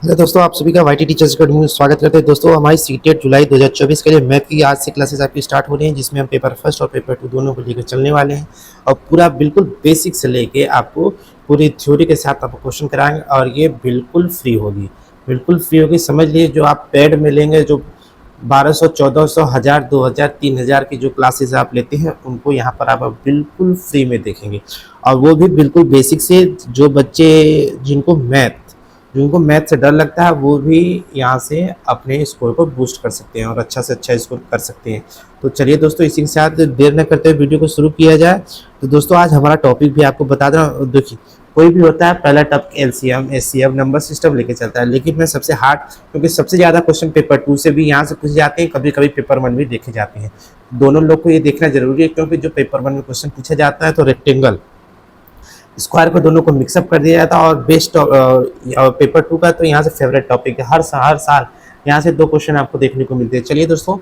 Hello दोस्तों, आप सभी का वाईटी टीचर्स अकेडमी में स्वागत करते हैं। दोस्तों, हमारी सीटेट जुलाई 2024 के लिए मैथ की आज से क्लासेस आपकी स्टार्ट हो रही हैं, जिसमें हम पेपर फर्स्ट और पेपर 2 दोनों को लेकर चलने वाले हैं और पूरा बिल्कुल बेसिक से लेके आपको पूरी थ्योरी के साथ आपको क्वेश्चन कराएंगे और ये बिल्कुल फ्री होगी। बिल्कुल फ्री होगी, समझ लीजिए। जो आप पेड में लेंगे, जो 1200, 1400, 1000, 2000, 3000 की जो क्लासेस आप लेते हैं, उनको यहाँ पर आप बिल्कुल फ्री में देखेंगे और वो भी बिल्कुल बेसिक से। जो बच्चे जिनको मैथ से डर लगता है, वो भी यहाँ से अपने स्कोर को बूस्ट कर सकते हैं और अच्छा से अच्छा स्कोर कर सकते हैं। तो चलिए दोस्तों, इसी के साथ देर न करते हुए वीडियो को शुरू किया जाए। तो दोस्तों, आज हमारा टॉपिक भी आपको बता दें। देखिए, कोई भी होता है, पहला topic LCM, HCF, number system लेके चलता है, लेकिन मैं सबसे हार्ड, क्योंकि सबसे ज़्यादा क्वेश्चन पेपर 2 से भी यहाँ से पूछे जाते हैं, कभी कभी पेपर 1 भी देखे जाते हैं। दोनों लोग को ये देखना जरूरी है, क्योंकि जो पेपर 1 में क्वेश्चन पूछा जाता है तो रेक्टेंगल स्क्वायर को दोनों को मिक्सअप कर दिया जाता है। और बेस्ट पेपर 2 का तो यहाँ से फेवरेट टॉपिक है। हर साल यहाँ से 2 क्वेश्चन आपको देखने को मिलते हैं। चलिए दोस्तों,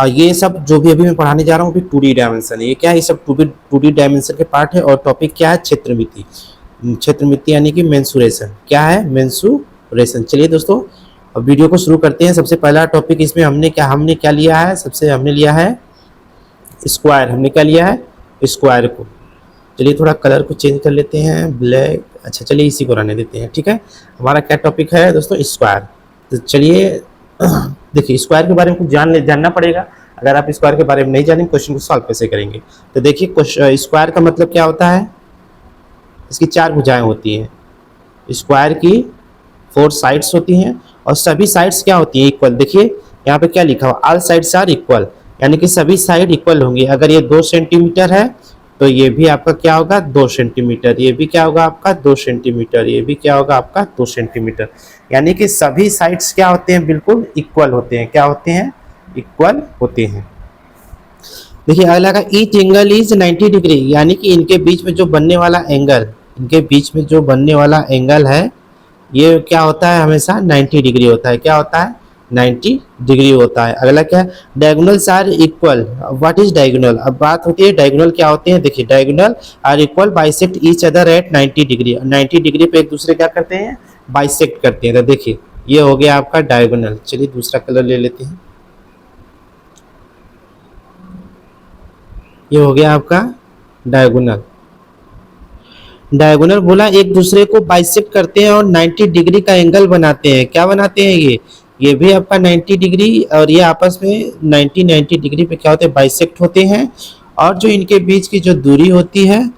ये सब जो भी अभी मैं पढ़ाने जा रहा हूँ, 2D डायमेंशन है। ये क्या है? ये सब 2D डायमेंशन के पार्ट है। और टॉपिक क्या है? क्षेत्रमिति। क्षेत्रमिति यानी कि मेंसुरेशन। क्या है? मेंसुरेशन। चलिए दोस्तों, अब वीडियो को शुरू करते हैं। सबसे पहला टॉपिक इसमें हमने क्या लिया है? सबसे हमने लिया है स्क्वायर। हमने क्या लिया है? स्क्वायर को। चलिए थोड़ा कलर को चेंज कर लेते हैं, ब्लैक। अच्छा, चलिए इसी को रहने देते हैं, ठीक है। हमारा क्या टॉपिक है दोस्तों? स्क्वायर। तो चलिए देखिए, स्क्वायर के बारे में कुछ जानना पड़ेगा। अगर आप स्क्वायर के बारे में नहीं जानेंगे, क्वेश्चन को सॉल्व कैसे करेंगे? तो देखिए, स्क्वायर का मतलब क्या होता है? इसकी 4 भुजाएं होती हैं। स्क्वायर की 4 साइड्स होती हैं और सभी साइड्स क्या होती हैं? इक्वल। देखिए यहाँ पे क्या लिखा हुआ? ऑल साइड्स आर इक्वल, यानी कि सभी साइड इक्वल होंगी। अगर ये 2 सेंटीमीटर है तो ये भी आपका क्या होगा? 2 सेंटीमीटर। ये भी क्या होगा आपका? 2 सेंटीमीटर। ये भी क्या होगा आपका? 2 सेंटीमीटर। यानी कि सभी साइड्स क्या होते हैं? बिल्कुल इक्वल होते हैं। क्या होते हैं? इक्वल होते हैं। देखिए अगला का ईच एंगल इज 90 डिग्री, यानी कि इनके बीच में जो बनने वाला एंगल है, ये क्या होता है? हमेशा 90 डिग्री होता है। क्या होता है? 90 डिग्री होता है। अगला क्या है? Diagonals are equal. What is diagonal? अब बात होती है डायगोनल क्या होते हैं। देखिए, diagonal are equal bisect each other at 90 degree. 90 degree पे एक दूसरे क्या करते हैं? बाइसेक्ट करते हैं। तो देखिए, ये हो गया आपका डायगोनल। चलिए दूसरा कलर ले लेते हैं। ये हो गया आपका डायगोनल। डायगोनल बोला एक दूसरे को बाइसेक्ट करते हैं और 90 डिग्री का एंगल बनाते हैं। क्या बनाते हैं? ये भी आपका 90 डिग्री और ये आपस में 90 डिग्री पे क्या होते हैं? बाइसेक्ट होते हैं। और जो इनके बीच की जो दूरी होती है,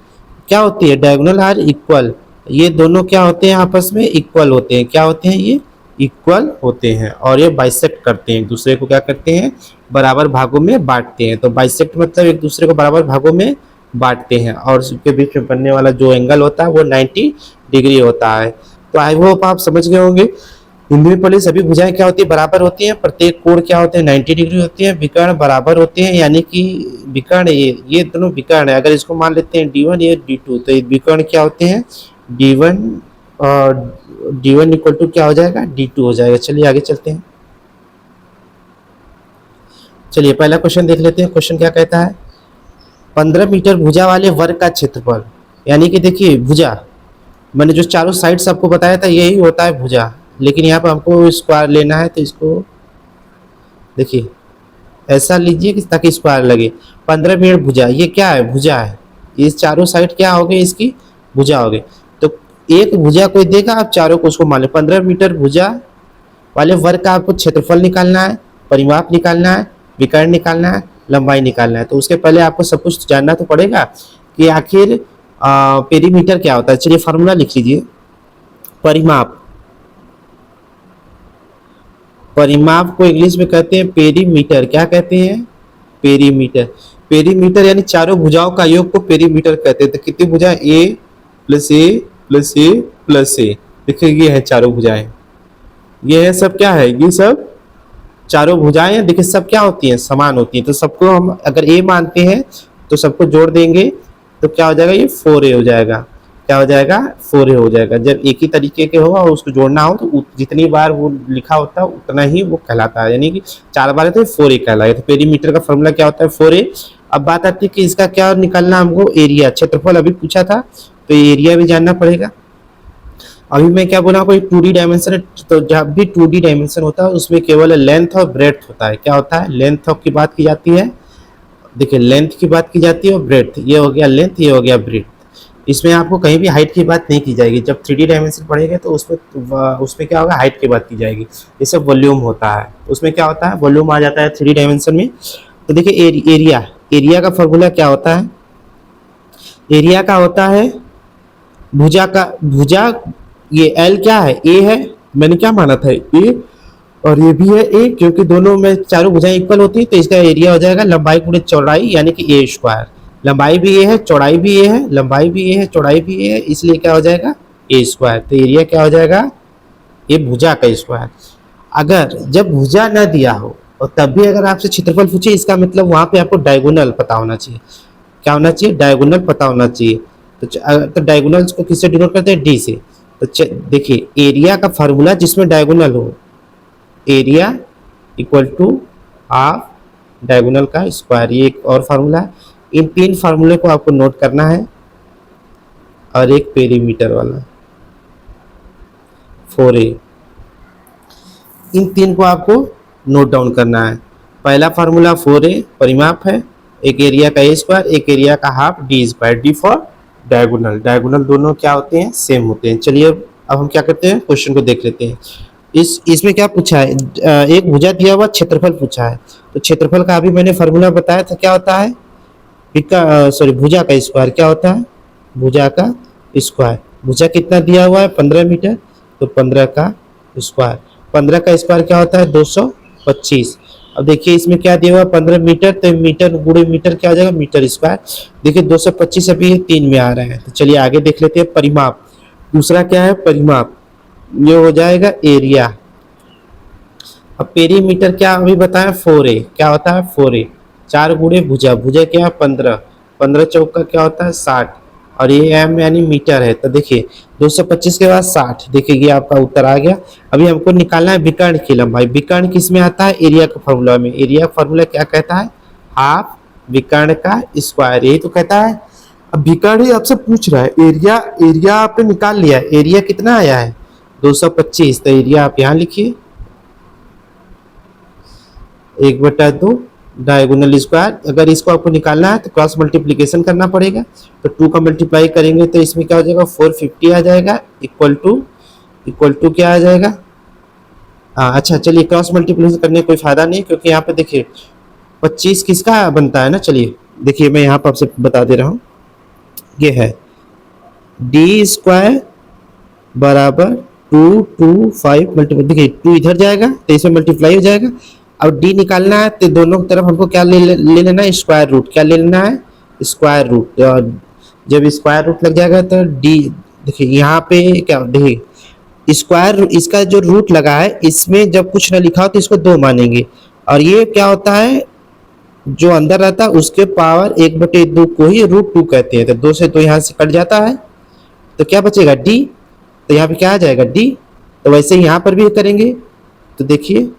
क्या होती है? Diagonal are equal. ये दोनों क्या होते हैं? आपस में इक्वल होते हैं। क्या होते हैं? ये इक्वल होते हैं और ये बाइसेक्ट करते हैं। एक दूसरे को क्या करते हैं? बराबर भागों में बांटते हैं। तो बाइसेक्ट मतलब एक दूसरे को बराबर भागों में बांटते हैं और उसके बीच में बनने वाला जो एंगल होता है वो 90 डिग्री होता है। तो आई होप आप समझ गए होंगे। हिंदी में पहले सभी भुजाएं क्या होती है? बराबर होती हैं। प्रत्येक कोण क्या होते हैं? 90 डिग्री होती है। विकर्ण बराबर होते हैं, यानी कि विकर्ण ये दोनों विकर्ण है। अगर इसको मान लेते हैं D1, ये D2, तो ये विकर्ण क्या होते हैं? D1 और D1 इक्वल टू क्या हो जाएगा? D2 हो जाएगा। चलिए आगे चलते हैं। चलिए पहला क्वेश्चन देख लेते हैं। क्वेश्चन क्या कहता है? 15 मीटर भुजा वाले वर्ग का क्षेत्रफल, यानी कि देखिए भुजा, मैंने जो चारों साइड्स आपको बताया था यही होता है भुजा, लेकिन यहाँ पर हमको स्क्वायर लेना है। तो इसको देखिए ऐसा लीजिए कि ताकि स्क्वायर लगे। 15 मीटर भुजा, ये क्या है? भुजा है। ये चारों साइड क्या हो गए? इसकी भुजा हो गई। तो एक भुजा कोई देगा, आप चारों को उसको मान ले। 15 मीटर भुजा वाले वर्ग का आपको क्षेत्रफल निकालना है, परिमाप निकालना है, विकर्ण निकालना है, लंबाई निकालना है। तो उसके पहले आपको सब कुछ जानना तो पड़ेगा कि आखिर पेरीमीटर क्या होता है। चलिए फार्मूला लिख लीजिए। परिमाप, परिमाप को इंग्लिश में कहते हैं पेरीमीटर। क्या कहते हैं? पेरीमीटर। पेरीमीटर यानी चारों भुजाओं का योग को पेरीमीटर कहते हैं। तो कितनी भुजा? ए प्लस ए प्लस ए प्लस ए। देखिए ये है चारों भुजाएं। ये है सब क्या है? ये सब चारों भुजाएं देखिए सब क्या होती हैं? समान होती हैं। तो सबको हम अगर ए मानते हैं तो सबको जोड़ देंगे तो क्या हो जाएगा? ये 4a हो जाएगा। क्या हो जाएगा? 4a हो जाएगा। जब एक ही तरीके के हो और उसको जोड़ना हो तो जितनी बार वो लिखा होता है उतना ही वो कहलाता है, यानी कि 4 बार है तो 4a कहलाएगा। तो पेरीमीटर का फॉर्मूला क्या होता है? 4a। अब बात आती है कि इसका क्या निकालना हमको? एरिया, क्षेत्रफल अभी पूछा था तो एरिया भी जानना पड़ेगा। अभी मैं क्या बोला, कोई 2D डायमेंशन है, तो जब भी 2D डायमेंशन होता है उसमें केवल लेंथ और ब्रेड्थ होता है। क्या होता है, लेंथ की बात की जाती है, देखिए लेंथ की बात की जाती है और ब्रेड्थ, ये हो गया लेंथ, ये हो गया ब्रेड्थ। इसमें आपको कहीं भी हाइट की बात नहीं की जाएगी। जब 3D डायमेंशन पढ़ेंगे तो उसमें क्या होगा, हाइट की बात की जाएगी। ये सब वॉल्यूम होता है, उसमें क्या होता है, वॉल्यूम आ जाता है 3D डायमेंशन में। तो देखिए एरिया, एरिया का फॉर्मूला क्या होता है, एरिया का होता है भुजा का, भुजा, ये एल क्या है, ए है, मैंने क्या माना था, ए, और ये भी है ए, क्योंकि दोनों में चारों भुजाएं इक्वल होती है, तो इसका एरिया हो जाएगा लंबाई गुणे चौड़ाई यानी कि ए स्क्वायर। लंबाई भी ए है, चौड़ाई भी ए है, लंबाई भी ए है, चौड़ाई भी ए है, इसलिए क्या हो जाएगा, ए स्क्वायर। तो एरिया क्या हो जाएगा, ये भुजा का स्क्वायर। अगर जब भुजा न दिया हो और तब भी अगर आपसे क्षेत्रफल पूछे, इसका मतलब वहां पे आपको डायगोनल पता होना चाहिए। क्या होना चाहिए, डायगोनल पता होना चाहिए। तो डायगोनल्स को किससे डिनोट करते हैं, डी से। तो देखिए एरिया का फार्मूला जिसमें डायगोनल हो, area equal to half diagonal का स्क्वायर, ये एक और फार्मूला है। इन तीन फार्मूले को आपको नोट करना है, और एक पेरीमीटर वाला 4a, इन तीन को आपको नोट डाउन करना है। पहला फार्मूला 4a परिमाप है, एक एरिया का ए स्क्वायर, एक एरिया का half D square, D for diagonal. Diagonal दोनों क्या होते हैं, सेम होते हैं। चलिए अब हम क्या करते हैं, क्वेश्चन को देख लेते हैं। इसमें क्या पूछा है, एक भुजा दिया हुआ क्षेत्रफल पूछा है। तो क्षेत्रफल का अभी मैंने फार्मूला बताया था, क्या होता है, भुजा का स्क्वायर। क्या होता है, भुजा का स्क्वायर। भुजा कितना दिया हुआ है, 15 मीटर, तो 15 का स्क्वायर। 15 का स्क्वायर क्या होता है, 225। अब देखिए इसमें क्या दिया हुआ है, 15 मीटर, तो मीटर गुणे मीटर क्या हो जाएगा, मीटर स्क्वायर। देखिए 225 अभी 3 में आ रहा है। तो चलिए आगे देख लेते हैं, परिमाप। दूसरा क्या है, परिमाप, ये हो जाएगा एरिया। अब पेरीमीटर क्या अभी बताया, 4a। क्या होता है, 4a, 4 गुणे भुजा, भुजा क्या है 15, 15 चौका क्या होता है 60, और ये एम यानी मीटर है। तो देखिए 225 के बाद 60, देखिए ये आपका उत्तर आ गया। अभी हमको निकालना है विकर्ण की लंबाई। विकर्ण किस में आता है, एरिया का फॉर्मूला में। एरिया का फॉर्मूला क्या कहता है, हाफ विकर्ण का स्क्वायर, यही तो कहता है। अब विकर्ण ही आपसे पूछ रहा है, एरिया, एरिया आपने निकाल लिया, एरिया कितना आया है 225, तो एरिया आप यहाँ लिखिए 1/2 डायगोनल स्क्वायर। अगर इसको आपको निकालना है तो क्रॉस मल्टीप्लीकेशन करना पड़ेगा, तो 2 का मल्टीप्लाई करेंगे तो इसमें क्या हो जाएगा, 450 आ जाएगा, इक्वल टू क्या आ जाएगा, हाँ अच्छा चलिए क्रॉस मल्टीप्लीकेशन करने का कोई फायदा नहीं, क्योंकि यहाँ पे देखिए 25 किसका बनता है ना। चलिए देखिए मैं यहाँ पर आपसे बता दे रहा हूँ, ये है डी स्क्वायर बराबर 225 मल्टीप्लाई, देखिए 2 इधर जाएगा तो इसमें मल्टीप्लाई हो जाएगा। अब डी निकालना है तो दोनों तरफ हमको क्या ले लेना है, स्क्वायर रूट। क्या ले लेना है, स्क्वायर रूट। जब स्क्वायर रूट लग जाएगा तो डी, देखिए यहाँ पे क्या, देखिए स्क्वायर, इसका जो रूट लगा है इसमें जब कुछ ना लिखा हो तो इसको 2 मानेंगे, और ये क्या होता है, जो अंदर रहता है उसके पावर 1/2 को ही √2 कहते हैं। तो 2 से 2 यहाँ से कट जाता है, तो क्या बचेगा, डी। तो यहाँ पे क्या आ जाएगा, डी। तो वैसे ही यहाँ पर भी करेंगे, तो देखिए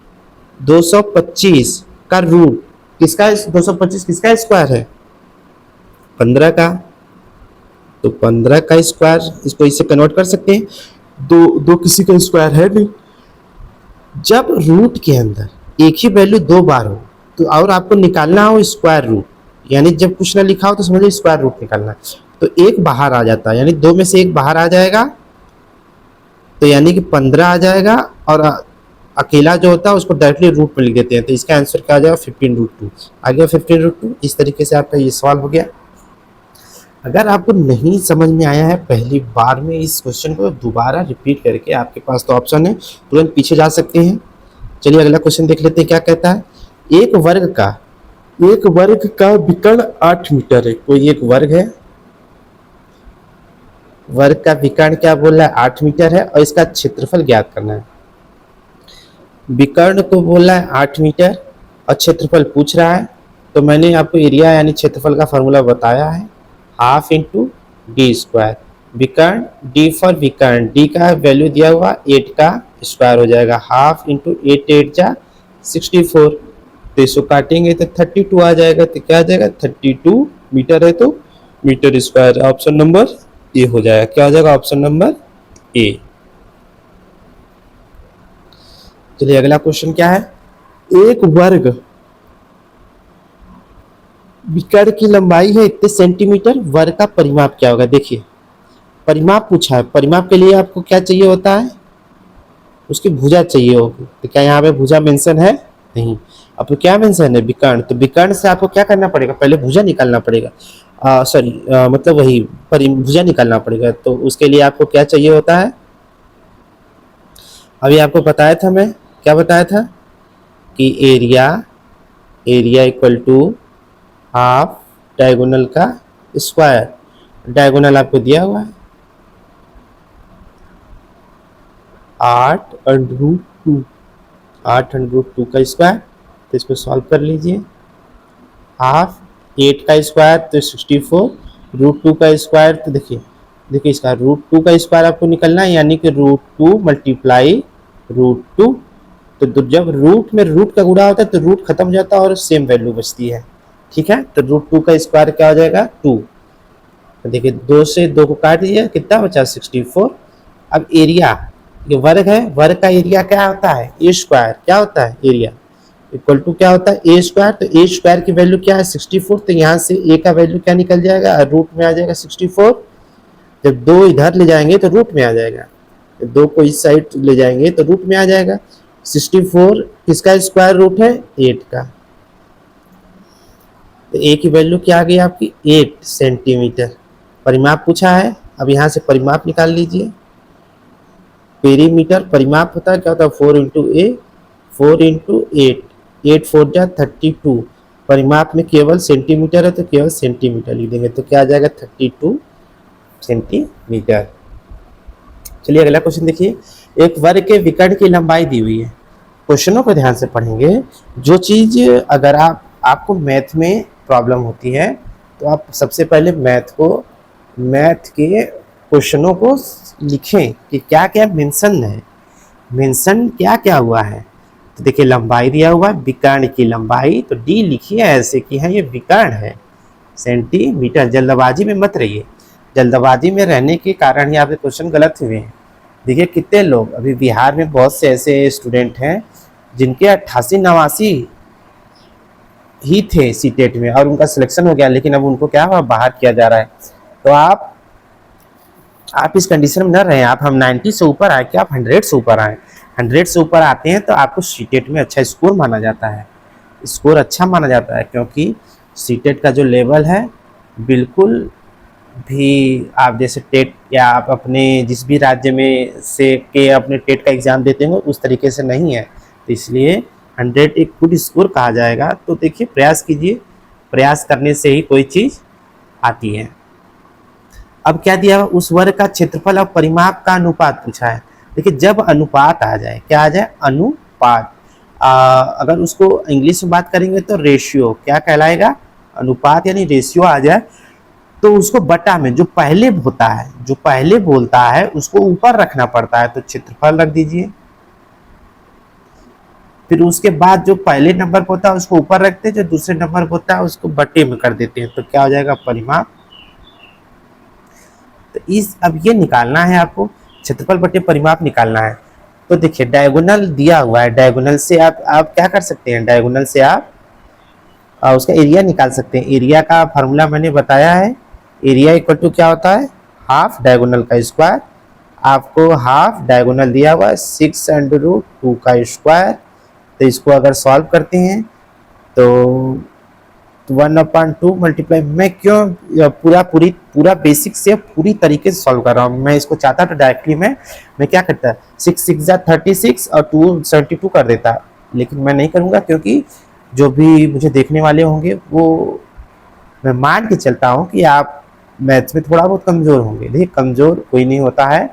225 का रूट किसका, 225 किसका स्क्वायर है, 15 का। तो 15 का स्क्वायर, इसको इससे कन्वर्ट कर सकते हैं, दो किसी का स्क्वायर है नहीं। जब रूट के अंदर एक ही वैल्यू 2 बार हो तो, और आपको निकालना हो स्क्वायर रूट, यानी जब कुछ ना लिखा हो तो समझिए स्क्वायर रूट निकालना है, तो एक बाहर आ जाता है, यानी 2 में से एक बाहर आ जाएगा, तो यानी कि 15 आ जाएगा, और अकेला जो होता है उसको डायरेक्टली रूट में लिख देते हैं। तो इसका आंसर क्या आ जाएगा, 15√2 आ गया, 15√2। इस तरीके से आपका ये सवाल हो गया। अगर आपको नहीं समझ में आया है पहली बार में, इस क्वेश्चन को दोबारा रिपीट करके, आपके पास तो ऑप्शन है, तुरंत पीछे जा सकते हैं। चलिए अगला क्वेश्चन देख लेते हैं, क्या कहता है, एक वर्ग का विकर्ण 8 मीटर है। कोई एक वर्ग है, वर्ग का विकर्ण क्या बोल रहा है, 8 मीटर है, और इसका क्षेत्रफल ज्ञात करना है। विकर्ण को बोल रहा है 8 मीटर और क्षेत्रफल पूछ रहा है, तो मैंने आपको एरिया यानी क्षेत्रफल का फॉर्मूला बताया है, हाफ इंटू डी स्क्वायर। विकर्ण, डी फॉर विकर्ण, डी का वैल्यू दिया हुआ 8 का स्क्वायर हो जाएगा, हाफ इंटू 8 8 जा 64, तो इसको काटेंगे तो 32 आ जाएगा। तो क्या आ जाएगा, 32 मीटर है तो metre square. Option number A हो जाएगा, क्या हो जाएगा, ऑप्शन नंबर ए। चलिए अगला क्वेश्चन क्या है, एक वर्ग विकर्ण की लंबाई है इतने सेंटीमीटर, वर्ग का परिमाप क्या होगा। देखिए परिमाप पूछा है, परिमाप के लिए आपको क्या चाहिए होता है, उसकी भुजा चाहिए होगी। तो क्या यहाँ पे भुजा मेंशन है, नहीं। अब क्या मेंशन है, विकर्ण। तो विकर्ण से आपको क्या करना पड़ेगा, पहले भुजा निकालना पड़ेगा, सॉरी मतलब वही भुजा निकालना पड़ेगा। तो उसके लिए आपको क्या चाहिए होता है, अभी आपको बताया था, मैं क्या बताया था कि area, area equal to half diagonal का स्क्वायर। डायगोनल आपको दिया हुआ है 8√2, 8√2 का स्क्वायर। तो इसको सॉल्व कर लीजिए, हाफ 8 का स्क्वायर तो 64, √2 का स्क्वायर तो देखिए, देखिए इसका √2 का स्क्वायर आपको निकलना है, यानी कि √2 मल्टीप्लाई √2। तो जब रूट में रूट का गुणा होता है तो रूट खत्म हो जाता है और सेम वैल्यू बचती है, ठीक है। तो √2 का स्क्वायर क्या हो जाएगा, 2। तो देखिए 2 से 2 को काट दिया, कितना बचा, 64। अब एरिया, ये वर्ग है, वर्ग का एरिया क्या होता है, ए स्क्वायर। क्या होता है एरिया इक्वल टू क्या होता है, ए स्क्वायर। तो ए स्क्वायर की वैल्यू क्या है, 64। तो यहाँ से ए का वैल्यू क्या निकल जाएगा, रूट में आ जाएगा 64। जब 2 इधर ले जाएंगे तो रूट में आ जाएगा, 2 को इस साइड ले जाएंगे तो रूट में आ जाएगा। 64 किसका स्क्वायर रूट है, 8 का। तो ए की वैल्यू क्या आ गई आपकी, 8 सेंटीमीटर। परिमाप पूछा है, अब यहाँ से परिमाप निकाल लीजिए। पेरीमीटर परिमाप होता है क्या होता है, 4 इंटू ए, 4 इंटू 8, 8 4 जा 32। परिमाप में केवल सेंटीमीटर है तो केवल सेंटीमीटर लिख देंगे, तो क्या आ जाएगा 32 सेंटीमीटर। चलिए अगला क्वेश्चन देखिए, एक वर्ग के विकर्ण की लंबाई दी हुई है। क्वेश्चनों को ध्यान से पढ़ेंगे, जो चीज अगर आपको मैथ में प्रॉब्लम होती है तो आप सबसे पहले मैथ के क्वेश्चनों को लिखें कि क्या क्या मेंशन है, मेंशन क्या क्या हुआ है। तो देखिए लंबाई दिया हुआ है, विकर्ण की लंबाई, तो डी लिखिए ऐसे कि है ये विकर्ण है सेंटीमीटर। जल्दबाजी में मत रहिए, जल्दबाजी में रहने के कारण ही आपके क्वेश्चन गलत हुए हैं। देखिए कितने लोग अभी बिहार में बहुत से ऐसे स्टूडेंट हैं जिनके 88-89 ही थे सीटेट में और उनका सिलेक्शन हो गया, लेकिन अब उनको क्या हुआ, बाहर किया जा रहा है। तो आप इस कंडीशन में न रहें, हम 90 से ऊपर आए, क्या आप 100 से ऊपर आए। 100 से ऊपर आते हैं तो आपको सीटेट में अच्छा स्कोर माना जाता है, स्कोर अच्छा माना जाता है, क्योंकि सीटेट का जो लेवल है बिल्कुल भी आप जैसे टेट या आप अपने जिस भी राज्य में से के अपने टेट का एग्ज़ाम देते हैं उस तरीके से नहीं है। तो इसलिए 100 एक गुड स्कोर कहा जाएगा। तो देखिए प्रयास कीजिए, प्रयास करने से ही कोई चीज़ आती है। अब क्या दिया, उस वर्ग का क्षेत्रफल और परिमाप का अनुपात पूछा है। देखिए जब अनुपात आ जाए, क्या आ जाए, अनुपात, अगर उसको इंग्लिश में बात करेंगे तो रेशियो क्या कहलाएगा, अनुपात यानी रेशियो आ जाए, तो उसको बटा में जो पहले होता है, जो पहले बोलता है उसको ऊपर रखना पड़ता है, तो क्षेत्रफल रख दीजिए। फिर उसके बाद जो पहले नंबर पर होता है उसको ऊपर रखते हैं, जो दूसरे नंबर पर होता है उसको बटे में कर देते हैं, तो क्या हो जाएगा, परिमाप। तो अब ये निकालना है आपको, क्षेत्रफल बटे परिमाप निकालना है। तो देखिए डायगोनल दिया हुआ है, डायगोनल से आप क्या कर सकते हैं, डायगोनल से आप उसका एरिया निकाल सकते हैं। एरिया का फार्मूला मैंने बताया है, एरिया इक्वल टू क्या होता है, हाफ डायगोनल का स्क्वायर। आपको हाफ डायगोनल दिया हुआ है 6√2 का स्क्वायर। तो इसको अगर सॉल्व करते हैं तो 1/2 मल्टीप्लाई, मैं क्यों पूरा बेसिक से पूरी तरीके से सॉल्व कर रहा हूँ। मैं इसको चाहता तो डायरेक्टली मैं क्या करता, 6 6 जा 36 और 2 72 कर देता, लेकिन मैं नहीं करूँगा, क्योंकि जो भी मुझे देखने वाले होंगे वो मैं मान के चलता हूँ कि आप मैथ्स में थोड़ा बहुत कमज़ोर होंगे। देखिए कमज़ोर कोई नहीं होता है,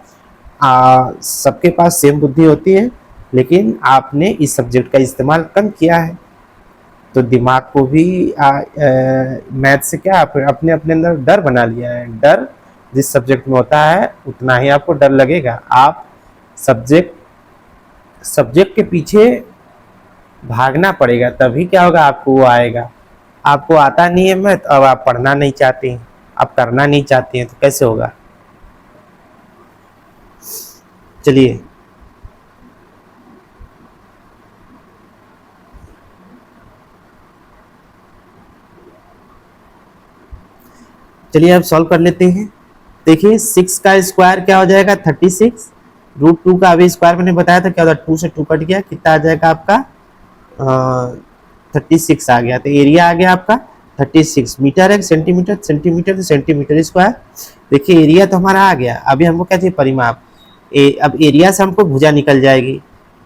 सबके पास सेम बुद्धि होती है, लेकिन आपने इस सब्जेक्ट का इस्तेमाल कम किया है, तो दिमाग को भी मैथ से क्या अपने अंदर डर बना लिया है। डर जिस सब्जेक्ट में होता है उतना ही आपको डर लगेगा। आप सब्जेक्ट के पीछे भागना पड़ेगा, तभी क्या होगा, आपको वो आएगा। आपको आता नहीं है मैथ, अब आप पढ़ना नहीं चाहते हैं, आप करना नहीं चाहते हैं, तो कैसे होगा। चलिए चलिए अब सॉल्व कर लेते हैं। देखिए 6 का स्क्वायर क्या हो जाएगा 36, √2 का अभी स्क्वायर मैंने बताया था क्या होता है 2 से 2 कट गया, कितना आ जाएगा आपका 36 आ गया। तो एरिया आ गया आपका 36 मीटर है, सेंटीमीटर सेंटीमीटर तो सेंटीमीटर स्क्वायर। देखिए एरिया तो हमारा आ गया, अभी हमको क्या चाहिए परिमाप। अब एरिया से हमको भुजा निकल जाएगी।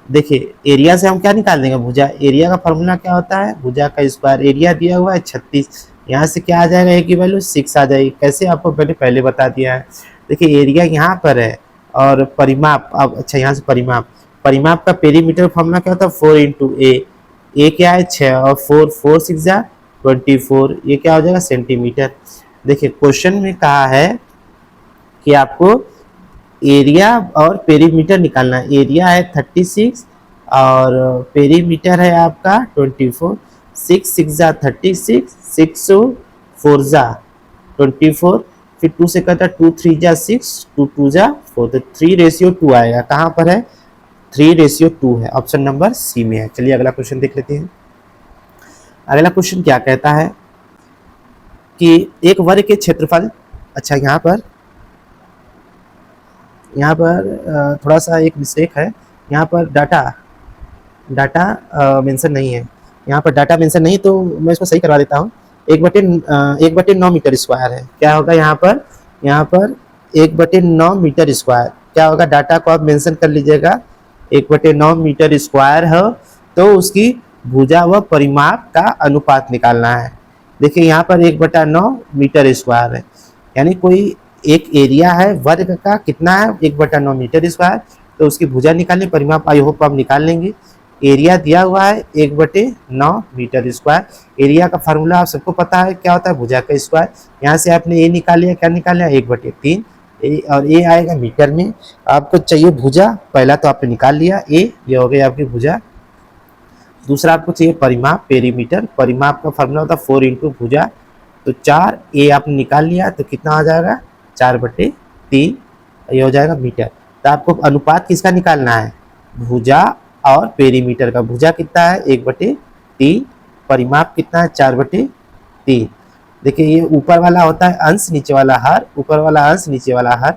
देखिए एरिया से हम क्या निकाल देंगे भुजा, एरिया का फॉर्मूला क्या होता है भुजा का स्क्वायर, एरिया दिया हुआ है 36, यहाँ से क्या आ जाएगा ए की वैल्यू 6 आ जाएगी। कैसे आपको मैंने पहले बता दिया है। देखिए एरिया यहाँ पर है और परिमाप, अब अच्छा यहाँ से परिमाप, परिमाप का पेरीमीटर फॉर्मूला क्या होता है 4 इंटू ए क्या है 6 और 4 4 6 जा 24, ये क्या हो जाएगा सेंटीमीटर। देखिए क्वेश्चन में कहा है कि आपको एरिया और पेरीमीटर निकालना है। एरिया है 36 और पेरीमीटर है आपका 24, 6 6 जा 36, 6 4 जा 24, फिर 2 से करता 2 3 जा 6, 2 2 जा 4, तो 3:2 आएगा। कहाँ पर है 3:2 है, ऑप्शन नंबर सी में है। चलिए अगला क्वेश्चन देख लेते हैं। अगला क्वेश्चन क्या कहता है कि एक वर्ग के क्षेत्रफल, अच्छा यहाँ पर थोड़ा सा एक मिस्टेक है, यहाँ पर डाटा मेंशन नहीं है, यहाँ पर डाटा मेंशन नहीं, तो मैं इसको सही करवा देता हूँ। 1/9 मीटर स्क्वायर है, क्या होगा यहाँ पर 1/9 मीटर स्क्वायर क्या होगा, डाटा को आप मेंशन कर लीजिएगा। 1/9 मीटर स्क्वायर है तो उसकी भुजा व परिमाप का अनुपात निकालना है। देखिए यहाँ पर 1/9 मीटर स्क्वायर है, यानी कोई एक एरिया है वर्ग का कितना है 1/9 मीटर स्क्वायर, तो उसकी भुजा निकालनी, परिमाप आई होप आप निकाल लेंगे। एरिया दिया हुआ है 1/9 मीटर स्क्वायर। एरिया का फार्मूला आप सबको पता है क्या होता है भुजा का स्क्वायर। यहाँ से आपने ए निकाल लिया, क्या निकाल लिया 1/3 और ए आएगा मीटर में। आपको चाहिए भुजा, पहला तो आपने निकाल लिया ए, ये हो गई आपकी भुजा। दूसरा आपको चाहिए परिमाप पेरीमीटर, परिमाप का फार्मूला होता है 4 इंटू भुजा, तो 4 ए आपने निकाल लिया तो कितना आ जाएगा 4/3, ये हो जाएगा मीटर। तो आपको अनुपात किसका निकालना है भुजा और पेरीमीटर का। भुजा कितना है 1/3, परिमाप कितना है 4/3। देखिए ये ऊपर वाला होता है अंश, नीचे वाला हर, ऊपर वाला अंश नीचे वाला हर।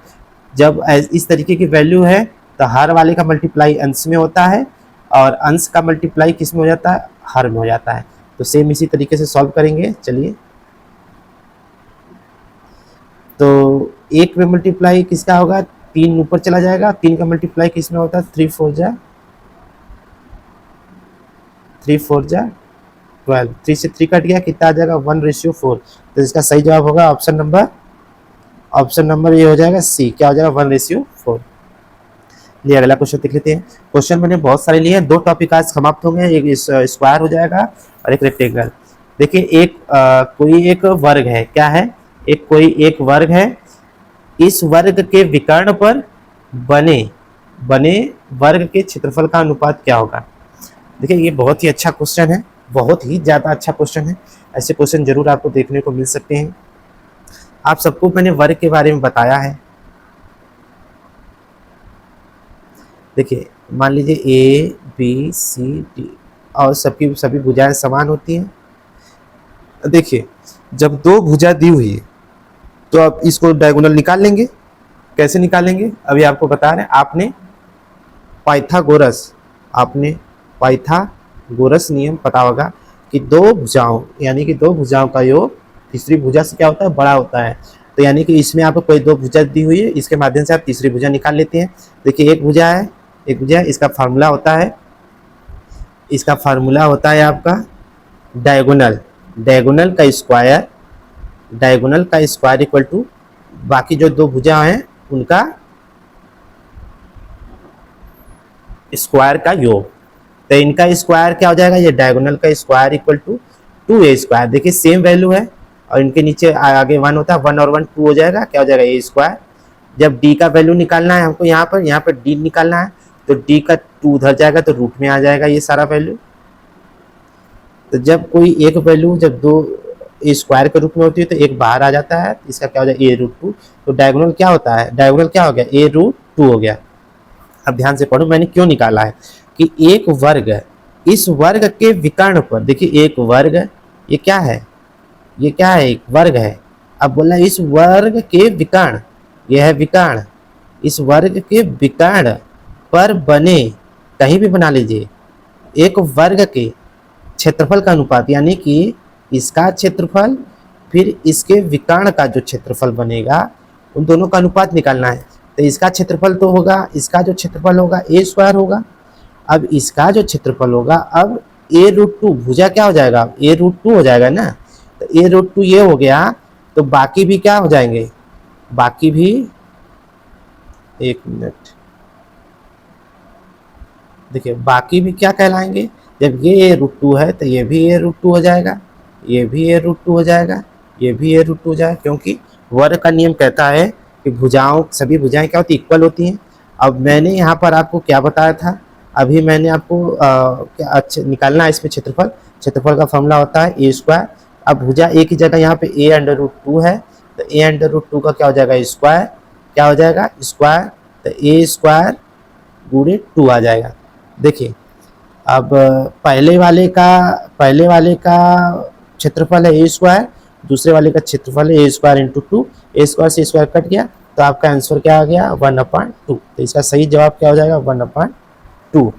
जब इस तरीके की वैल्यू है तो हर वाले का मल्टीप्लाई अंश में होता है और अंश का मल्टीप्लाई किस में हो जाता है हर में हो जाता है। तो सेम इसी तरीके से सॉल्व करेंगे। चलिए तो 1 में मल्टीप्लाई किसका होगा 3 ऊपर चला जाएगा, 3 का मल्टीप्लाई किस में होता है 3 4 जा 12, 3 से 3 कट गया, कितना आ जाएगा 1:4। तो इसका सही जवाब होगा ऑप्शन नंबर ये हो जाएगा सी, क्या हो जाएगा 1:4। लिए अगला क्वेश्चन देख लेते हैं। क्वेश्चन मैंने बहुत सारे लिए हैं, 2 टॉपिक आज समाप्त होंगे, एक स्क्वायर हो जाएगा और एक रेक्टेंगल। देखिए कोई एक वर्ग है, क्या है कोई एक वर्ग है, इस वर्ग के विकर्ण पर बने वर्ग के क्षेत्रफल का अनुपात क्या होगा। देखिए ये बहुत ही अच्छा क्वेश्चन है, बहुत ही ज़्यादा अच्छा क्वेश्चन है। ऐसे क्वेश्चन जरूर आपको देखने को मिल सकते हैं। आप सबको मैंने वर्ग के बारे में बताया है। देखिए मान लीजिए ए बी सी डी और सभी भुजाएं समान होती हैं। देखिए जब 2 भुजा दी हुई है तो आप इसको डायगोनल निकाल लेंगे। कैसे निकालेंगे अभी आपको बता रहे हैं। आपने पाइथागोरस नियम पता होगा कि 2 भुजाओं यानी कि 2 भुजाओं का योग तीसरी भुजा से क्या होता है बड़ा होता है। तो यानी कि इसमें आपको कोई 2 भुजा दी हुई है, इसके माध्यम से आप तीसरी भुजा निकाल लेते हैं। देखिए एक भुजा है, इसका फार्मूला होता है आपका डायगोनल का स्क्वायर इक्वल टू बाकी जो 2 भुजा हैं उनका स्क्वायर का योग। तो इनका स्क्वायर क्या हो जाएगा, ये डायगोनल का square equal to 2a square. देखिए सेम वैल्यू है और इनके नीचे आगे 1 होता है, 1 और 1 2 हो जाएगा, क्या हो जाएगा a स्क्वायर। जब d का वैल्यू निकालना है हमको, यहाँ पर d निकालना है, तो d का 2 उधर जाएगा तो रूट में आ जाएगा ये सारा वैल्यू। तो जब कोई एक वैल्यू जब 2 स्क्वायर के रूप में होती है तो एक बाहर आ जाता है, इसका क्या हो जाएगा a√2। तो डायगोनल क्या होता है, डायगोनल क्या हो गया a√2 हो गया। अब ध्यान से पढ़ो मैंने क्यों निकाला है कि एक वर्ग, इस वर्ग के विकर्ण पर, देखिए एक वर्ग ये क्या है एक वर्ग है अब बोला इस वर्ग के विकर्ण, यह है विकर्ण, इस वर्ग के विकर्ण पर बने, कहीं भी बना लीजिए, एक वर्ग के क्षेत्रफल का अनुपात, यानी कि इसका क्षेत्रफल फिर इसके विकर्ण का जो क्षेत्रफल बनेगा उन दोनों का अनुपात निकालना है। तो इसका क्षेत्रफल तो होगा, इसका जो क्षेत्रफल होगा ए स्क्वायर होगा। अब इसका जो क्षेत्रफल होगा, अब a√2 भुजा क्या हो जाएगा, a√2 हो जाएगा ना। तो a√2 ये हो गया, तो बाकी भी क्या हो जाएंगे, बाकी भी, एक मिनट देखिए, बाकी भी क्या कहलाएंगे, जब ये a√2 है तो ये भी a√2 हो जाएगा, ये भी a√2 हो जाएगा, ये भी a√2 हो जाएगा, क्योंकि वर्ग का नियम कहता है कि भुजाओं, सभी भुजाएं क्या होती, इक्वल होती हैं। अब मैंने यहाँ पर आपको क्या बताया था, अभी मैंने आपको क्या अच्छा निकालना है इसमें क्षेत्रफल, क्षेत्रफल का फॉर्मूला होता है ए स्क्वायर। अब भुजा ए की जगह यहाँ पे a√2 है, तो a√2 का क्या हो जाएगा, स्क्वायर, क्या हो जाएगा स्क्वायर, तो a स्क्वायर गुणे 2 आ जाएगा। देखिए अब पहले वाले का क्षेत्रफल है ए स्क्वायर, दूसरे वाले का क्षेत्रफल है ए स्क्वायर इंटू 2, ए स्क्वायर से स्क्वायर कट गया, तो आपका आंसर क्या आ गया 1/2। तो इसका सही जवाब क्या हो जाएगा 1/2।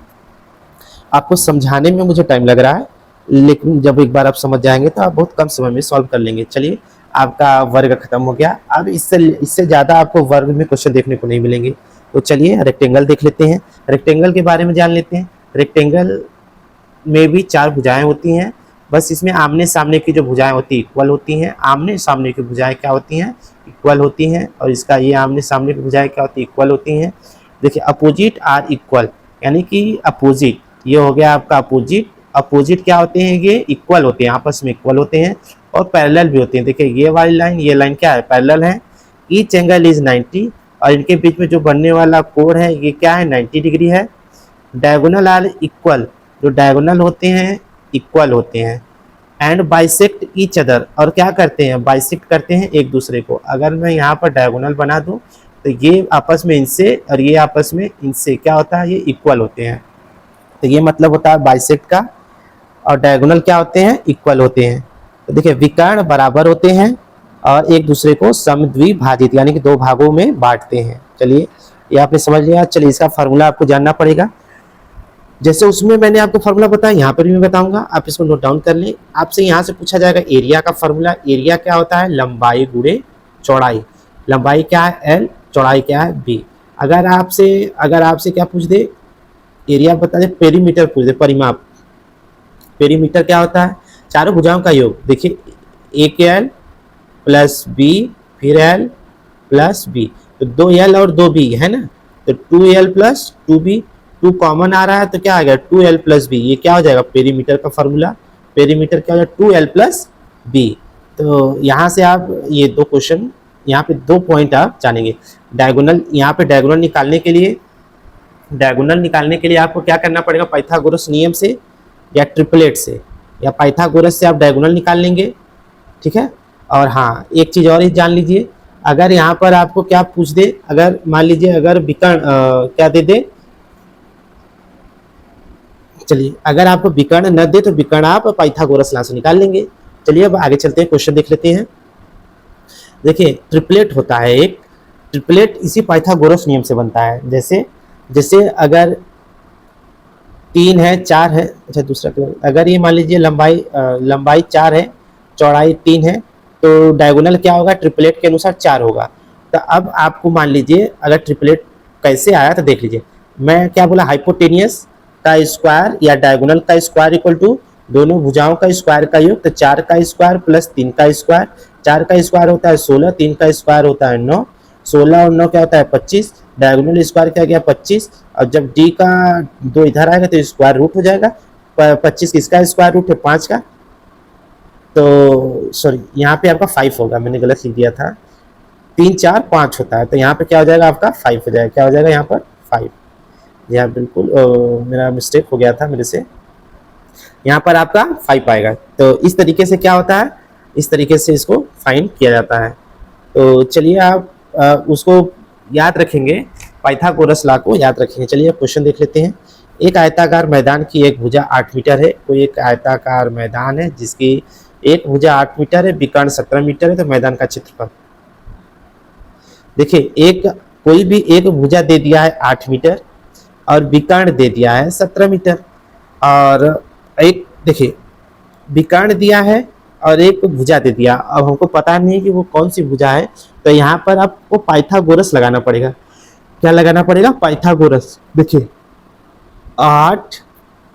आपको समझाने में मुझे टाइम लग रहा है, लेकिन जब एक बार आप समझ जाएंगे तो आप बहुत कम समय में सॉल्व कर लेंगे। चलिए, आपका वर्ग खत्म हो गया। अब इससे ज़्यादा आपको वर्ग में क्वेश्चन देखने को नहीं मिलेंगे। तो चलिए रेक्टेंगल देख लेते हैं, रेक्टेंगल के बारे में जान लेते हैं। रेक्टेंगल में भी 4 भुजाएं होती हैं, बस इसमें आमने सामने की जो भुजाएं होती हैं इक्वल होती हैं। आमने सामने की भुजाएं क्या होती हैं, इक्वल होती हैं। और इसका ये आमने सामने की भुजाएं क्या होती हैं, इक्वल होती हैं। देखिए अपोजिट आर इक्वल, यानी कि अपोजिट, ये हो गया आपका अपोजिट। अपोजिट क्या होते हैं, ये इक्वल होते हैं, आपस में इक्वल होते हैं और पैरेलल भी होते हैं। देखिए ये वाली लाइन, ये लाइन क्या है, पैरेलल है। ईच एंगल इज 90, और इनके बीच में जो बनने वाला कोण है ये क्या है, 90 डिग्री है। डायगोनल आर इक्वल, जो डायगोनल होते हैं इक्वल होते हैं। एंड बाइसेक्ट ईच अदर, और क्या करते हैं, बाइसेक्ट करते हैं एक दूसरे को। अगर मैं यहाँ पर डायगोनल बना दूं तो ये आपस में इनसे और ये आपस में इनसे क्या होता है, ये इक्वल होते हैं। तो ये मतलब होता है बाइसेक्ट का। और डायगोनल क्या होते हैं, इक्वल होते हैं। तो देखिए विकर्ण बराबर होते हैं और एक दूसरे को समद्विभाजित, यानी कि 2 भागों में बांटते हैं। चलिए ये आपने समझ लिया। चलिए इसका फार्मूला आपको जानना पड़ेगा, जैसे उसमें मैंने आपको फार्मूला बताया, यहाँ पर भी मैं बताऊंगा, आप इसको नोट डाउन कर लें। आपसे यहाँ से पूछा जाएगा एरिया का फार्मूला। एरिया क्या होता है, लंबाई गुणे चौड़ाई। लंबाई क्या है L, चौड़ाई क्या है B। अगर आपसे क्या पूछ दे, एरिया बता दे, पेरीमीटर पूछ दे, परिमाप। पेरीमीटर क्या होता है, चारों भुजाओं का योग। देखिए एक L प्लस B, फिर L प्लस B, तो 2L और 2B है ना, तो 2L प्लस 2B। 2 कॉमन आ रहा है तो क्या आ गया 2L प्लस B, ये क्या हो जाएगा पेरीमीटर का फार्मूला। पेरीमीटर क्या हो जाएगा 2L प्लस B। तो यहाँ से आप ये 2 क्वेश्चन, यहाँ पे 2 पॉइंट आप जानेंगे। डायगोनल, यहाँ पे डायगोनल निकालने के लिए आपको क्या करना पड़ेगा, पाइथागोरस नियम से या ट्रिपलेट से या पाइथागोरस से आप डायगोनल निकाल लेंगे, ठीक है। और हाँ एक चीज़ और ही जान लीजिए, अगर यहाँ पर आपको क्या पूछ दे, अगर मान लीजिए अगर विकर्ण क्या दे दे, चलिए अगर आपको विकर्ण न दे तो विकर्ण आप पाइथागोरस लॉ से निकाल लेंगे। चलिए अब आगे चलते हैं, क्वेश्चन देख लेते हैं। देखिए ट्रिपलेट होता है एक, ट्रिपलेट इसी पाइथागोरस नियम से बनता है। जैसे अगर 3 है 4 है, अच्छा दूसरा, अगर ये मान लीजिए लंबाई 4 है, चौड़ाई 3 है, तो डायगोनल क्या होगा, ट्रिपलेट के अनुसार 4 होगा। तो अब आपको मान लीजिए अगर ट्रिपलेट कैसे आया तो देख लीजिए, मैं क्या बोला, हाइपोटेनियस का स्क्वायर या डायगोनल का स्क्वायर इक्वल टू दोनों भुजाओं का स्क्वायर का योग। तो 4 का स्क्वायर प्लस 3 का स्क्वायर, 4 का स्क्वायर होता है 16, 3 का स्क्वायर होता है 9, 16 और 9 क्या होता है 25, डायगोनल स्क्वायर क्या गया 25। और जब डी का 2 इधर आएगा तो स्क्वायर रूट हो जाएगा, 25 किसका स्क्वायर रूट है 5 का, तो सॉरी यहाँ पे आपका 5 होगा, मैंने गलत लिख दिया था, 3 4 5 होता है, तो यहाँ पे क्या हो जाएगा आपका 5 हो जाएगा, क्या हो जाएगा यहाँ पर 5। यहाँ बिल्कुल मेरा मिस्टेक हो गया था मेरे से, यहाँ पर आपका 5 आएगा। तो इस तरीके से क्या होता है, इस तरीके से इसको फाइंड किया जाता है। तो चलिए आप उसको याद रखेंगे, पाइथागोरस लॉ को याद रखेंगे। चलिए क्वेश्चन देख लेते हैं। एक आयताकार मैदान की एक भुजा 8 मीटर है। कोई एक आयताकार मैदान है जिसकी एक भुजा 8 मीटर है, विकर्ण 17 मीटर है, तो मैदान का क्षेत्रफल देखिए, एक कोई भी एक भुजा दे दिया है 8 मीटर और विकर्ण दे दिया है 17 मीटर, और एक देखिए विकर्ण दिया है और एक भुजा दे दिया। अब हमको पता नहीं है कि वो कौन सी भुजा है, तो यहाँ पर आपको पाइथागोरस लगाना पड़ेगा। क्या लगाना पड़ेगा? पाइथागोरस। देखिए 8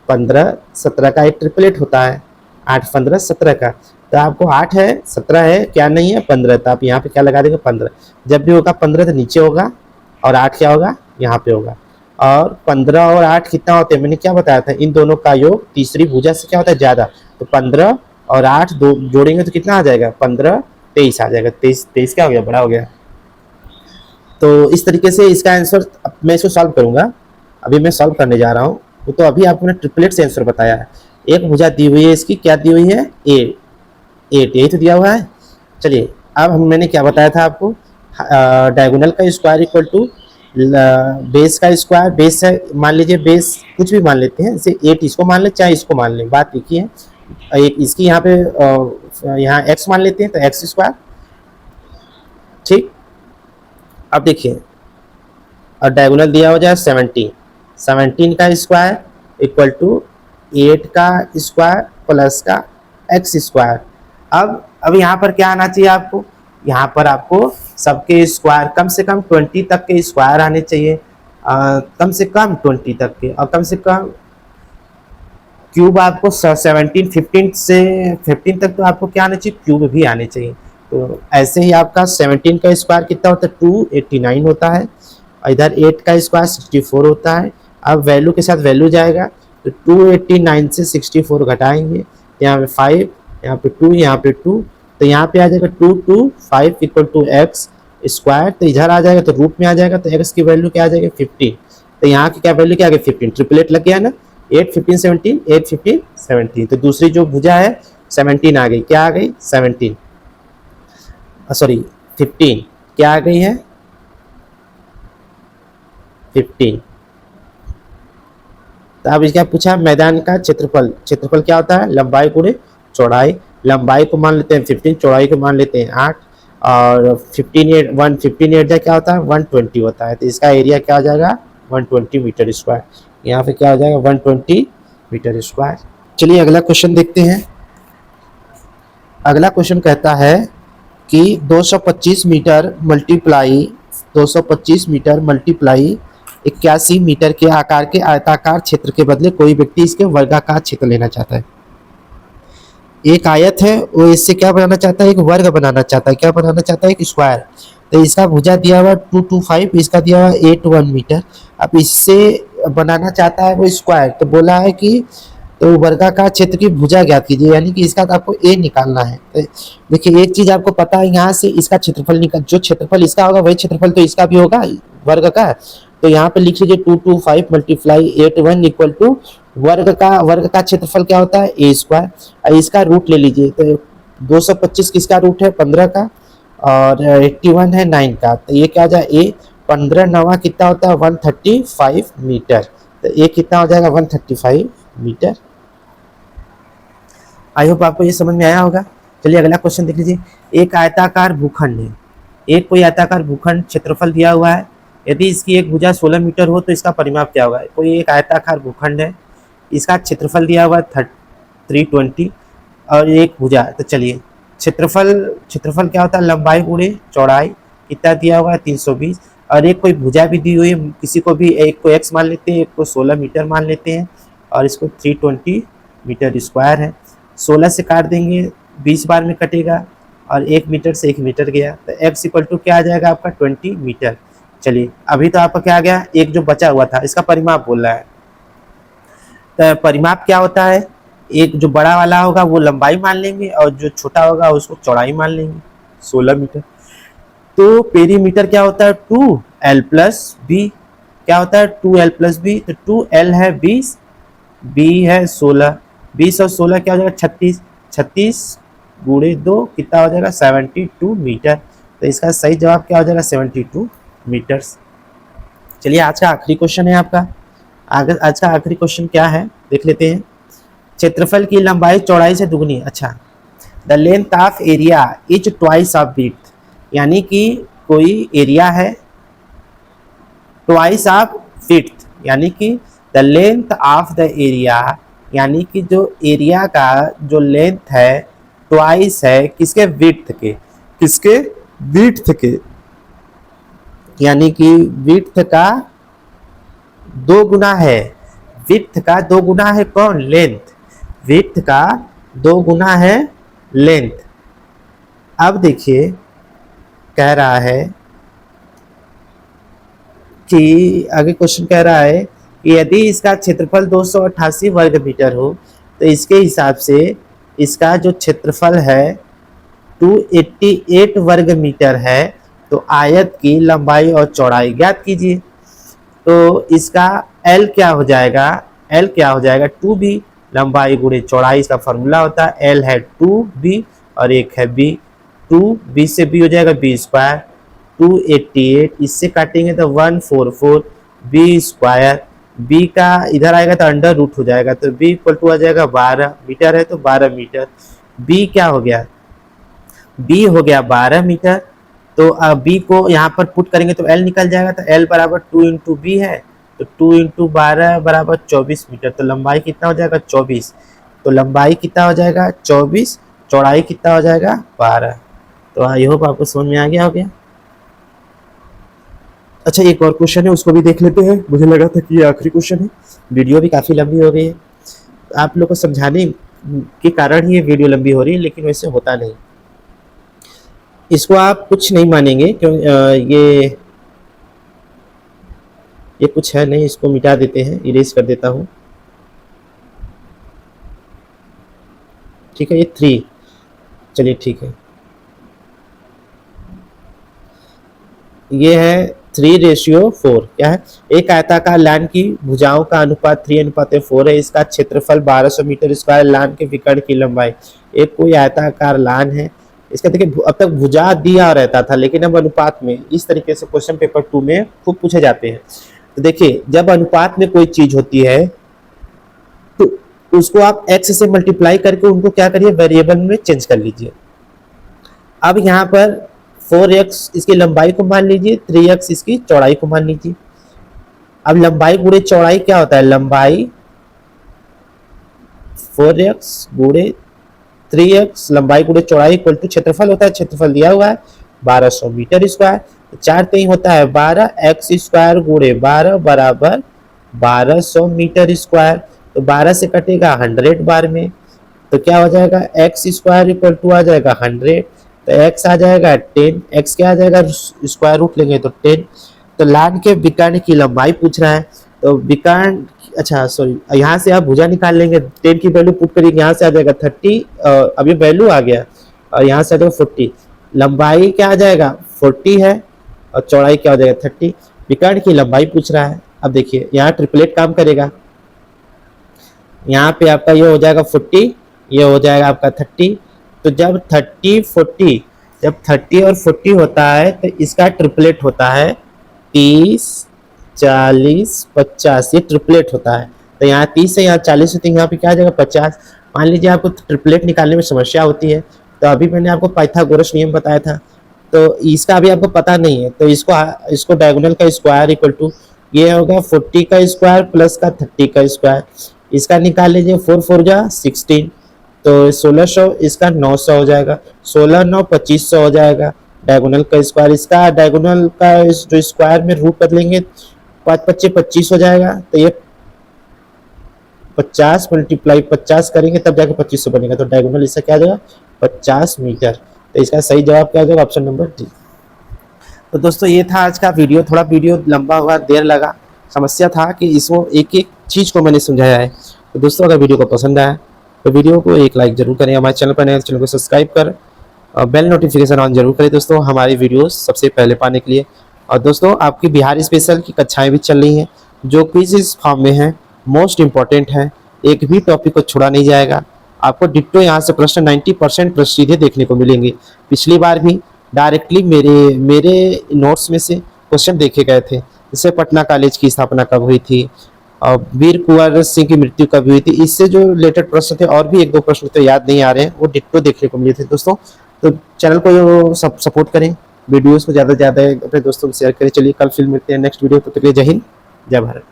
15 17 का एक ट्रिपलेट होता है, 8 15 17 का, तो आपको 8 है 17 है क्या नहीं है 15, तो आप यहाँ पे क्या लगा देंगे 15। जब भी होगा 15 तो नीचे होगा और 8 क्या होगा यहाँ पे होगा। और 15 और 8 कितना होते हैं, मैंने क्या बताया था, इन दोनों का योग तीसरी भुजा से क्या होता है ज़्यादा, तो 15 और 8 दो जोड़ेंगे तो कितना आ जाएगा 15 23 आ जाएगा। 23 क्या हो गया, बड़ा हो गया। तो इस तरीके से इसका आंसर मैं इसको सॉल्व करूंगा, अभी मैं सॉल्व करने जा रहा हूँ। तो अभी आपको मैंने ट्रिपलेट से आंसर बताया है। एक भुजा दी हुई है, इसकी क्या दी हुई है 8 यही तो दिया हुआ है। चलिए अब मैंने क्या बताया था आपको, डायगोनल का स्क्वायर इक्वल टू बेस का स्क्वायर। बेस है मान लीजिए, बेस कुछ भी मान लेते हैं, जैसे 8 इसको मान ले चाहे इसको मान लें, बात एक ही है। एक इसकी यहाँ पे यहाँ x मान लेते हैं तो एक्स स्क्वायर, ठीक। अब देखिए और डायगोनल दिया हो जाए 17 का स्क्वायर इक्वल टू 8 का स्क्वायर प्लस का एक्स स्क्वायर। अब यहाँ पर क्या आना चाहिए आपको, यहाँ पर आपको सबके स्क्वायर कम से कम 20 तक के स्क्वायर आने चाहिए, कम से कम 20 तक के, और कम से कम क्यूब आपको 17 15 से 15 तक तो आपको क्या आना चाहिए, क्यूब भी आने चाहिए। तो ऐसे ही आपका 17 का स्क्वायर कितना होता है 289 होता है, और इधर 8 का स्क्वायर 64 होता है। अब वैल्यू के साथ वैल्यू जाएगा, तो 289 से 64 घटाएंगे, यहाँ पे 5, यहाँ पे 2, यहाँ पे 2, तो यहाँ पे आ जाएगा 2 2 5 इक्वल टू एक्स स्क्वायर, तो इधर आ जाएगा तो रूट में आ जाएगा, तो एक्स की वैल्यू क्या आ जाएगी 15, तो यहाँ की क्या वैल्यू क्या आ गई 15, ट्रिपलेट लग गया ना, 8 15 17 8 15 17, तो दूसरी जो भुजा है 17 आ गई, क्या आ गई 17 सॉरी 15 क्या आ गई है 15। तो अब इसका पूछा मैदान का क्षेत्रफल, क्षेत्रफल क्या होता है लंबाई गुणे चौड़ाई, लंबाई को मान लेते हैं 15, चौड़ाई को मान लेते हैं 8, और 15 क्या होता है 120 होता है, तो इसका एरिया क्या हो जाएगा 120 मीटर स्क्वायर, यहाँ पे क्या हो जाएगा 120 मीटर स्क्वायर। चलिए अगला क्वेश्चन देखते हैं। अगला क्वेश्चन कहता है कि 225 मीटर मल्टीप्लाई 81 मीटर के आकार के आयताकार क्षेत्र के बदले कोई व्यक्ति इसके वर्गाकार क्षेत्र लेना चाहता है। एक आयत है, वो इससे क्या बनाना चाहता है, एक वर्ग बनाना चाहता है, क्या बनाना चाहता है एक स्क्वायर। तो इसका भुजा दिया हुआ 225, इसका दिया हुआ 81 मीटर। अब इससे बनाना चाहता है वो स्क्वायर, तो बोला है कि तो वर्गाकार क्षेत्र की भुजा ज्ञात कीजिए, यानी कि इसका तो आपको ए निकालना है। तो देखिए एक चीज आपको पता है, यहाँ से इसका क्षेत्रफल निकाल, जो क्षेत्रफल इसका होगा वही क्षेत्रफल तो इसका भी होगा वर्ग का, तो यहाँ पे लिख लीजिए 225 मल्टीप्लाई 81 इक्वल टू वर्ग का क्षेत्रफल क्या होता है ए स्क्वायर। इसका रूट ले लीजिए, तो 225 किसका रूट है 15 का, और 81 है 9 का, तो ये क्या हो जाए ए 15 9 कितना होता है 135 मीटर, तो ये कितना हो जाएगा 135 मीटर। आई होप आपको ये समझ में आया होगा। चलिए अगला क्वेश्चन देख लीजिए। एक आयताकार भूखंड है, एक कोई आयताकार भूखंड क्षेत्रफल दिया हुआ है, यदि इसकी एक भुजा 16 मीटर हो तो इसका परिमाप क्या होगा। कोई एक आयताकार भूखंड है, इसका क्षेत्रफल दिया हुआ है 320 और एक भुजा, तो चलिए क्षेत्रफल क्या होता है लंबाई गुणे चौड़ाई, कितना दिया हुआ है 320, और एक कोई भुजा भी दी हुई है, किसी को भी एक को x मान लेते हैं, एक को 16 मीटर मान लेते हैं, और इसको 320 मीटर स्क्वायर है। 16 से काट देंगे 20 बार में कटेगा, और 1 मीटर से 1 मीटर गया, तो x इक्वल टू क्या आ जाएगा आपका 20 मीटर। चलिए अभी तो आपका क्या आ गया, एक जो बचा हुआ था इसका परिमाप बोल रहा है। तो परिमाप क्या होता है, एक जो बड़ा वाला होगा वो लंबाई मान लेंगे, और जो छोटा होगा उसको चौड़ाई मान लेंगे 16 मीटर। तो पेरीमीटर क्या होता है 2l प्लस बी, क्या होता है 2l प्लस बी, तो 2l है 20, b है 16, 20 और 16 क्या हो जाएगा 36, 36 गुणे 2 कितना हो जाएगा 72 मीटर। तो इसका सही जवाब क्या हो जाएगा 72 मीटर्स। चलिए आज का आखिरी क्वेश्चन है आपका। आज का आखिरी क्वेश्चन क्या है देख लेते हैं। क्षेत्रफल की लंबाई चौड़ाई से दुगनी, अच्छा the length of area is twice of width, यानी कि कोई एरिया है ट्वाइस ऑफ विड्थ, यानी कि the length of the area, यानी कि जो एरिया का जो लेंथ है ट्वाइस है किसके, विड्थ के, किसके, विड्थ के, यानी कि विड्थ का 2 गुना है, विड्थ का 2 गुना है कौन, लेंथ, विड्थ का 2 गुना है लेंथ। अब देखिए कह रहा है कि आगे क्वेश्चन कह रहा है कि यदि इसका क्षेत्रफल 288 वर्ग मीटर हो तो इसके हिसाब से इसका जो क्षेत्रफल है 288 वर्ग मीटर है, तो आयत की लंबाई और चौड़ाई ज्ञात कीजिए। तो इसका L क्या हो जाएगा, L क्या हो जाएगा 2b, लंबाई गुणे चौड़ाई इसका फॉर्मूला होता है, L है 2b और एक है b, 2b से b हो जाएगा b स्क्वायर, 288 इससे काटेंगे तो 144 b स्क्वायर, b का इधर आएगा तो अंडर रूट हो जाएगा, तो b इक्वल टू आ जाएगा 12 मीटर है तो 12 मीटर, b क्या हो गया, b हो गया 12 मीटर। तो b को यहाँ पर पुट करेंगे तो l निकल जाएगा, तो l बराबर 2 इंटू बी है, तो 2 इंटू 12 बराबर 24 मीटर, तो लंबाई कितना हो जाएगा 24, तो लंबाई कितना हो जाएगा 24, चौड़ाई कितना हो जाएगा 12। तो आई होप आपको समझ में आ गया हो गया। अच्छा एक और क्वेश्चन है उसको भी देख लेते हैं, मुझे लगा था कि ये आखिरी क्वेश्चन है, वीडियो भी काफ़ी लंबी हो गई है, आप लोग को समझाने के कारण ही ये वीडियो लंबी हो रही है, लेकिन वैसे होता नहीं, इसको आप कुछ नहीं मानेंगे क्यों, ये कुछ है नहीं, इसको मिटा देते हैं, इरेज कर देता हूँ, ठीक है, ये 3, चलिए ठीक है, ये है 3:4, क्या है, एक आयताकार लाइन की भुजाओं का अनुपात 3:4 है, इसका क्षेत्रफल 1200 मीटर स्क्वायर, लाइन के विकर्ण की लंबाई, एक कोई आयताकार लाइन है, इसका देखिए अब तक भुजा दिया रहता था लेकिन अब अनुपात में, इस तरीके से क्वेश्चन पेपर 2 में खूब पूछे जाते हैं। तो देखिए जब अनुपात में कोई चीज होती है तो उसको आप x से मल्टीप्लाई करके उनको क्या करिए, वेरिएबल में चेंज कर लीजिए। अब यहाँ पर 4x इसकी लंबाई को मान लीजिए, 3x इसकी चौड़ाई को मान लीजिए। अब लंबाई गुणे चौड़ाई क्या होता है, लंबाई 4x गुणे 3x, लंबाई गुणे चौड़ाई इक्वल टू क्षेत्रफल होता है, क्षेत्रफल दिया हुआ है 1200 मीटर स्क्वायर, तो 4 3 होता है 12, x स्क्वायर गुणे 12 बराबर 1200 मीटर स्क्वायर, तो 12 से कटेगा 100 बार में, तो क्या हो जाएगा x स्क्वायर इक्वल टू आ जाएगा 100, तो x आ जाएगा 10, x क्या आ जाएगा स्क्वायर रूट लेंगे तो 10। तो लाइन के विकर्ण की लंबाई पूछ रहा है, तो विकर्ण, अच्छा सॉरी, यहाँ से आप भुजा निकाल लेंगे, 10 की वैल्यू पुट करिए, यहाँ से आ जाएगा 30, अभी वैल्यू आ गया, और यहाँ से आ जाएगा 40, लंबाई क्या आ जाएगा 40 है और चौड़ाई क्या हो जाएगा 30, विकर्ण की लंबाई पूछ रहा है। अब देखिए यहाँ ट्रिपलेट काम करेगा, यहाँ पे आपका ये हो जाएगा 40, ये हो जाएगा आपका 30, तो जब 30 40, जब 30 और 40 होता है तो इसका ट्रिपलेट होता है 30 40 50, ये ट्रिपलेट होता है, तो यहाँ 30 से यहाँ 40 होती है, यहाँ पे क्या आ जाएगा 50। मान लीजिए आपको ट्रिपलेट निकालने में समस्या होती है, तो अभी मैंने आपको पाइथागोरस नियम बताया था, तो इसका अभी आपको पता नहीं है, तो इसको डायगोनल का स्क्वायर इक्वल टू ये होगा 40 का स्क्वायर प्लस का 30 का स्क्वायर, इसका निकाल लीजिए 4 4 जा 16, तो 1600, इसका 900 हो जाएगा, 16 9 2500 हो जाएगा डायगोनल का स्क्वायर, इसका डायगोनल का जो स्क्वायर में रूट बदलेंगे 5 25 25 हो जाएगा, तो ये 50 मल्टीप्लाई 50 करेंगे तब जाके 2500 बनेगा, तो डायगोनल इसका क्या आ जाएगा 50 मीटर, तो इसका सही जवाब क्या आ जाएगा ऑप्शन नंबर डी। तो दोस्तों ये था आज का वीडियो, थोड़ा वीडियो लंबा हुआ, देर लगा, समस्या था कि इसको एक एक चीज़ को मैंने समझाया है। तो दोस्तों अगर वीडियो को पसंद आया तो वीडियो को एक लाइक जरूर करें, हमारे चैनल पर नए चैनल को सब्सक्राइब कर और बेल नोटिफिकेशन ऑन जरूर करें दोस्तों हमारी वीडियो सबसे पहले पाने के लिए। और दोस्तों आपकी बिहार स्पेशल की कक्षाएं भी चल रही हैं जो क्विज इस फॉर्म में है, मोस्ट इंपॉर्टेंट है, एक भी टॉपिक को छोड़ा नहीं जाएगा, आपको डिट्टो यहाँ से प्रश्न 90% प्रश्न सीधे देखने को मिलेंगे। पिछली बार भी डायरेक्टली मेरे नोट्स में से क्वेश्चन देखे गए थे, जैसे पटना कॉलेज की स्थापना कब हुई थी, वीर कुंवर सिंह की मृत्यु कब हुई थी, इससे जो रिलेटेड प्रश्न थे, और भी एक दो प्रश्न तो याद नहीं आ रहे हैं, वो डिट्टो देखने को मिले थे दोस्तों। तो चैनल को सपोर्ट करें, वीडियोस को ज़्यादा से ज़्यादा अपने दोस्तों को शेयर करें। चलिए कल फिर मिलते हैं नेक्स्ट वीडियो, तो जय हिंद, जय भारत।